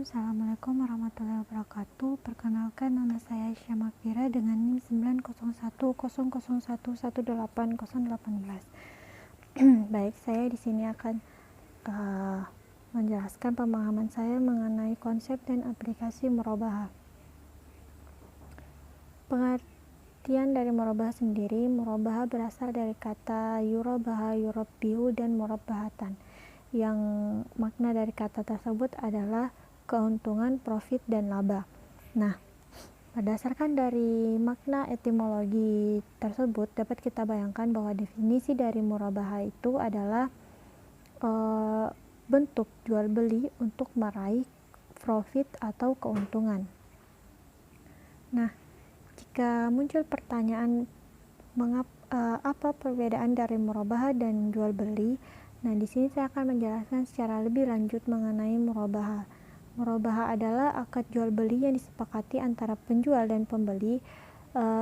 Assalamualaikum warahmatullahi wabarakatuh. Perkenalkan, nama saya Aisyah Makfira dengan NIM 90100111818. Baik, saya di sini akan menjelaskan pemahaman saya mengenai konsep dan aplikasi murabahah. Pengertian dari murabahah sendiri, murabahah berasal dari kata yurabaha, yurabbihu, dan murabahatan, yang makna dari kata tersebut adalah keuntungan, profit, dan laba. Nah, berdasarkan dari makna etimologi tersebut, dapat kita bayangkan bahwa definisi dari murabahah itu adalah bentuk jual beli untuk meraih profit atau keuntungan. Nah, jika muncul pertanyaan apa perbedaan dari murabahah dan jual beli, nah di sini saya akan menjelaskan secara lebih lanjut mengenai murabahah. Murabahah adalah akad jual beli yang disepakati antara penjual dan pembeli.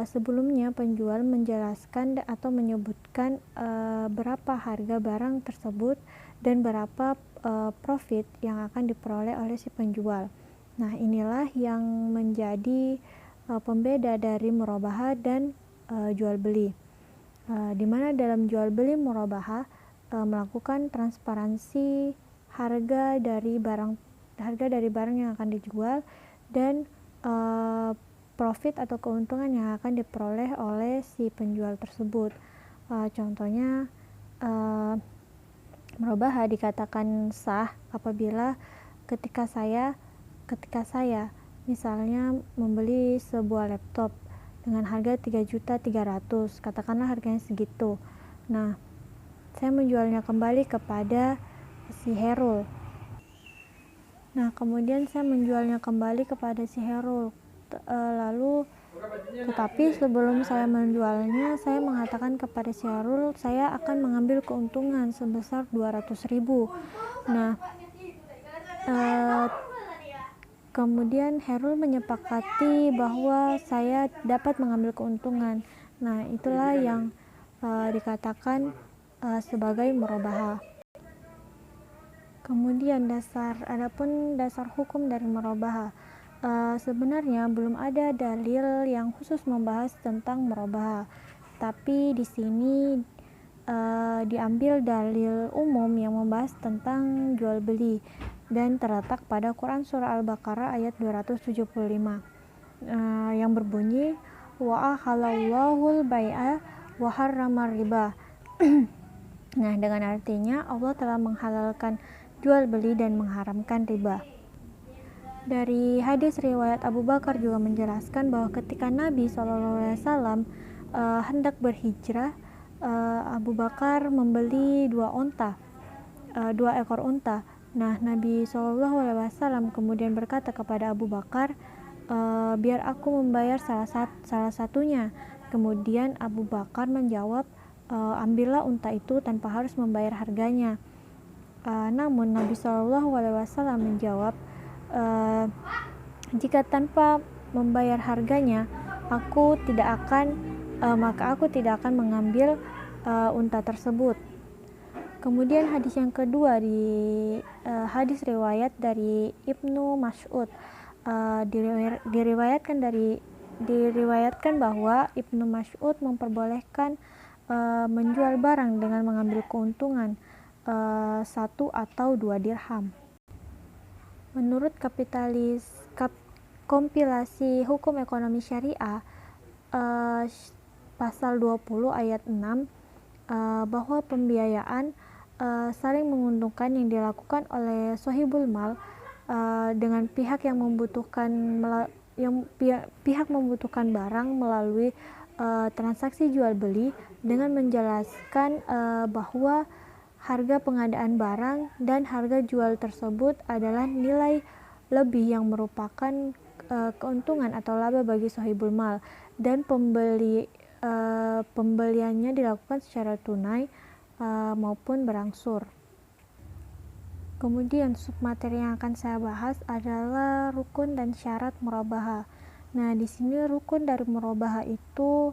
Sebelumnya penjual menjelaskan atau menyebutkan berapa harga barang tersebut dan berapa profit yang akan diperoleh oleh si penjual. Nah, inilah yang menjadi pembeda dari murabahah dan jual beli. Di mana dalam jual beli murabahah melakukan transparansi harga dari barang yang akan dijual dan profit atau keuntungan yang akan diperoleh oleh si penjual tersebut. Contohnya, murabahah dikatakan sah apabila ketika saya misalnya membeli sebuah laptop dengan harga 3.300.000, katakanlah harganya segitu. Nah, saya menjualnya kembali kepada si Herul. Nah, kemudian saya menjualnya kembali kepada si Herul. Tetapi sebelum saya menjualnya, saya mengatakan kepada si Herul, saya akan mengambil keuntungan sebesar 200.000. Nah, kemudian Herul menyepakati bahwa saya dapat mengambil keuntungan. Nah, itulah yang dikatakan sebagai murabahah. Kemudian adapun dasar hukum dari murabahah. Sebenarnya belum ada dalil yang khusus membahas tentang murabahah, tapi di sini diambil dalil umum yang membahas tentang jual beli dan terletak pada Quran surah Al-Baqarah ayat 275 yang berbunyi wa ahalallahul bai'a wa harramar riba. Nah, dengan artinya Allah telah menghalalkan jual beli dan mengharamkan riba. Dari hadis riwayat Abu Bakar juga menjelaskan bahwa ketika Nabi SAW hendak berhijrah, Abu Bakar membeli dua ekor unta. Nah, Nabi SAW kemudian berkata kepada Abu Bakar, biar aku membayar salah satunya. Kemudian Abu Bakar menjawab, ambillah unta itu tanpa harus membayar harganya. Namun Nabi SAW menjawab, jika tanpa membayar harganya, maka aku tidak akan mengambil unta tersebut. Kemudian hadis yang kedua hadis riwayat dari Ibnu Mas'ud, diriwayatkan bahwa Ibnu Mas'ud memperbolehkan menjual barang dengan mengambil keuntungan 1 atau 2 dirham. Menurut kompilasi hukum ekonomi syariah pasal 20 ayat 6 bahwa pembiayaan saling menguntungkan yang dilakukan oleh sohibul mal dengan pihak yang membutuhkan barang melalui transaksi jual beli dengan menjelaskan bahwa harga pengadaan barang dan harga jual tersebut adalah nilai lebih yang merupakan keuntungan atau laba bagi sohibul mal, dan pembeliannya dilakukan secara tunai maupun berangsur. Kemudian submateri yang akan saya bahas adalah rukun dan syarat murabahah. Nah, di sini rukun dari murabahah itu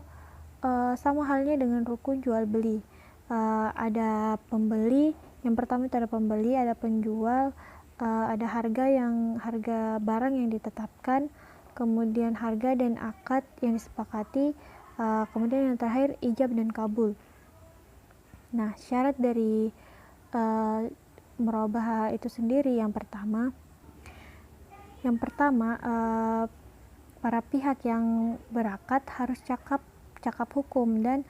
sama halnya dengan rukun jual beli. Ada pembeli, yang pertama itu ada pembeli, ada penjual, ada harga barang yang ditetapkan, kemudian harga dan akad yang disepakati, kemudian yang terakhir ijab dan kabul. Nah, syarat dari murabahah itu sendiri yang pertama para pihak yang berakad harus cakap hukum dan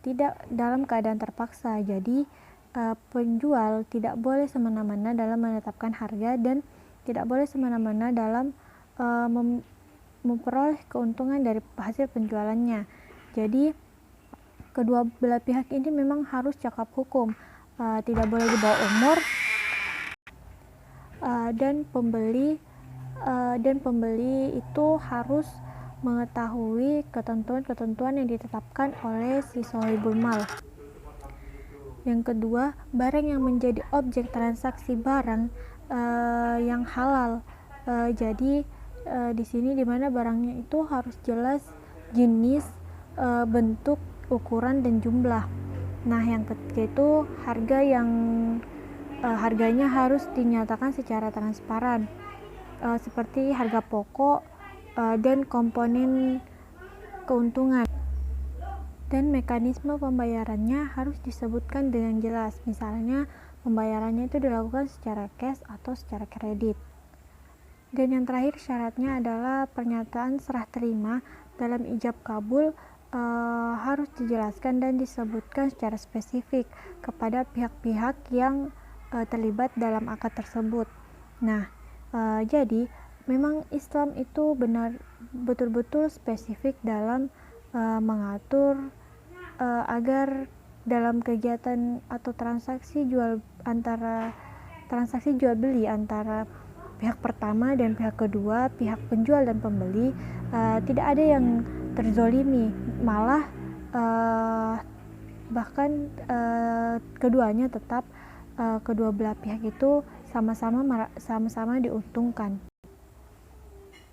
tidak dalam keadaan terpaksa. Jadi penjual tidak boleh semena-mena dalam menetapkan harga dan tidak boleh semena-mena dalam memperoleh keuntungan dari hasil penjualannya. Jadi kedua belah pihak ini memang harus cakap hukum, tidak boleh di bawah umur, dan pembeli itu harus mengetahui ketentuan-ketentuan yang ditetapkan oleh si sohibul mal. Yang kedua, barang yang menjadi objek transaksi barang yang halal. Jadi di sini dimana barangnya itu harus jelas jenis, bentuk, ukuran dan jumlah. Nah, yang ketiga itu harganya harus dinyatakan secara transparan, seperti harga pokok dan komponen keuntungan, dan mekanisme pembayarannya harus disebutkan dengan jelas. Misalnya pembayarannya itu dilakukan secara cash atau secara kredit. Dan yang terakhir syaratnya adalah pernyataan serah terima dalam ijab kabul harus dijelaskan dan disebutkan secara spesifik kepada pihak-pihak yang terlibat dalam akad tersebut. Nah, jadi memang Islam itu betul-betul spesifik dalam mengatur agar dalam kegiatan atau transaksi jual beli antara pihak pertama dan pihak kedua, pihak penjual dan pembeli, tidak ada yang terzolimi, malah bahkan keduanya tetap kedua belah pihak itu sama-sama diuntungkan.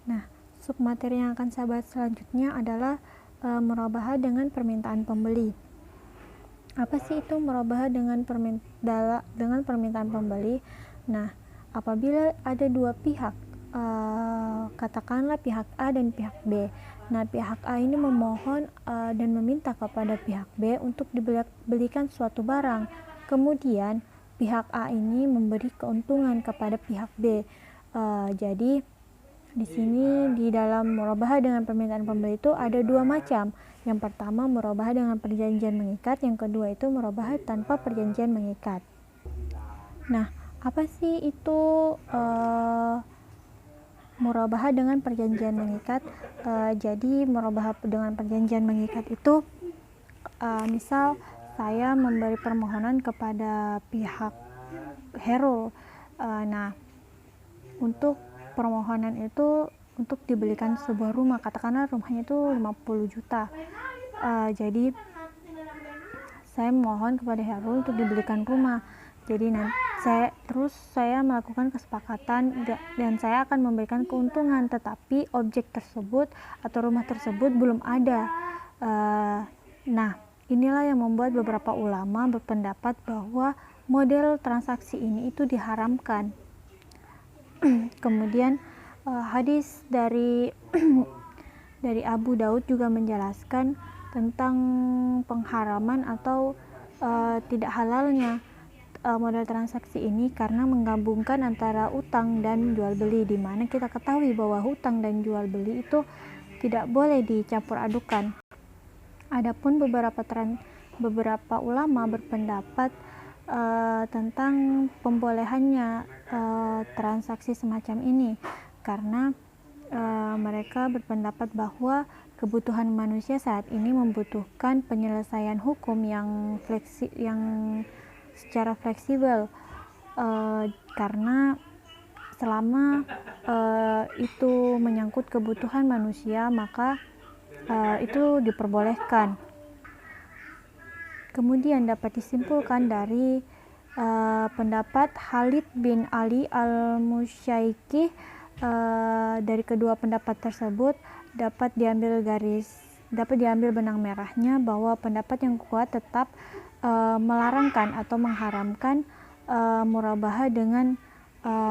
Nah, submateri yang akan saya bahas selanjutnya adalah murabahah dengan permintaan pembeli. Apa sih itu murabahah dengan permintaan pembeli? Nah, apabila ada dua pihak, katakanlah pihak A dan pihak B. Nah, pihak A ini memohon dan meminta kepada pihak B untuk dibelikan suatu barang. Kemudian pihak A ini memberi keuntungan kepada pihak B. Jadi di sini di dalam murabahah dengan permintaan pembeli itu ada dua macam. Yang pertama murabahah dengan perjanjian mengikat, yang kedua itu murabahah tanpa perjanjian mengikat. Nah, apa sih itu murabahah dengan perjanjian mengikat? Jadi murabahah dengan perjanjian mengikat itu misal saya memberi permohonan kepada pihak Herul. Nah, untuk permohonan itu untuk dibelikan sebuah rumah, katakanlah rumahnya itu 50 juta. Jadi saya mohon kepada Herul untuk dibelikan rumah. Jadi saya melakukan kesepakatan dan saya akan memberikan keuntungan, tetapi objek tersebut atau rumah tersebut belum ada. Nah, inilah yang membuat beberapa ulama berpendapat bahwa model transaksi ini itu diharamkan. Kemudian hadis dari Abu Daud juga menjelaskan tentang pengharaman atau tidak halalnya model transaksi ini karena menggabungkan antara utang dan jual beli, di mana kita ketahui bahwa hutang dan jual beli itu tidak boleh dicampur adukan. Adapun beberapa ulama berpendapat tentang pembolehannya transaksi semacam ini karena mereka berpendapat bahwa kebutuhan manusia saat ini membutuhkan penyelesaian hukum yang secara fleksibel, karena selama itu menyangkut kebutuhan manusia maka itu diperbolehkan. Kemudian dapat disimpulkan dari pendapat Khalid bin Ali al-Musyaikih, dari kedua pendapat tersebut dapat diambil benang merahnya bahwa pendapat yang kuat tetap melarangkan atau mengharamkan murabahah dengan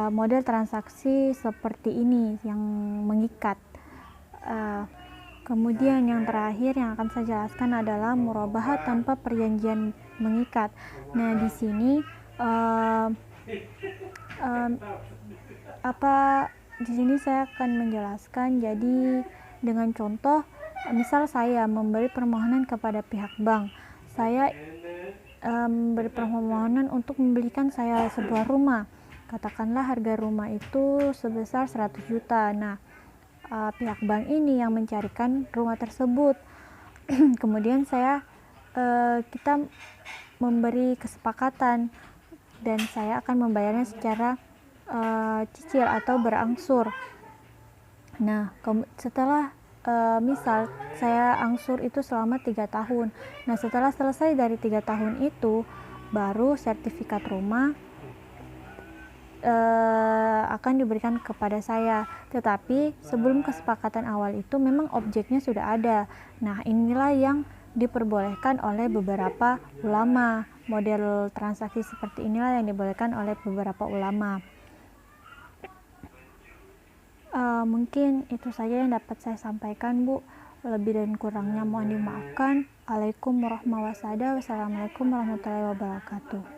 model transaksi seperti ini yang mengikat. Kemudian yang terakhir yang akan saya jelaskan adalah murabahah tanpa perjanjian mengikat. Nah, di sini di sini saya akan menjelaskan. Jadi dengan contoh, misal saya memberi permohonan kepada pihak bank. Saya memberi permohonan untuk membelikan saya sebuah rumah. Katakanlah harga rumah itu sebesar 100 juta. Nah, pihak bank ini yang mencarikan rumah tersebut. Kemudian kita memberi kesepakatan dan saya akan membayarnya secara cicil atau berangsur. Nah, setelah misal saya angsur itu selama 3 tahun. Nah, setelah selesai dari 3 tahun itu, baru sertifikat rumah akan diberikan kepada saya. Tetapi sebelum kesepakatan awal itu memang objeknya sudah ada. Nah, inilah yang diperbolehkan oleh beberapa ulama. Model transaksi seperti inilah yang dibolehkan oleh beberapa ulama. Mungkin itu saja yang dapat saya sampaikan, Bu. Lebih dan kurangnya mohon dimaafkan. Waalaikumsalam warahmatullahi wabarakatuh.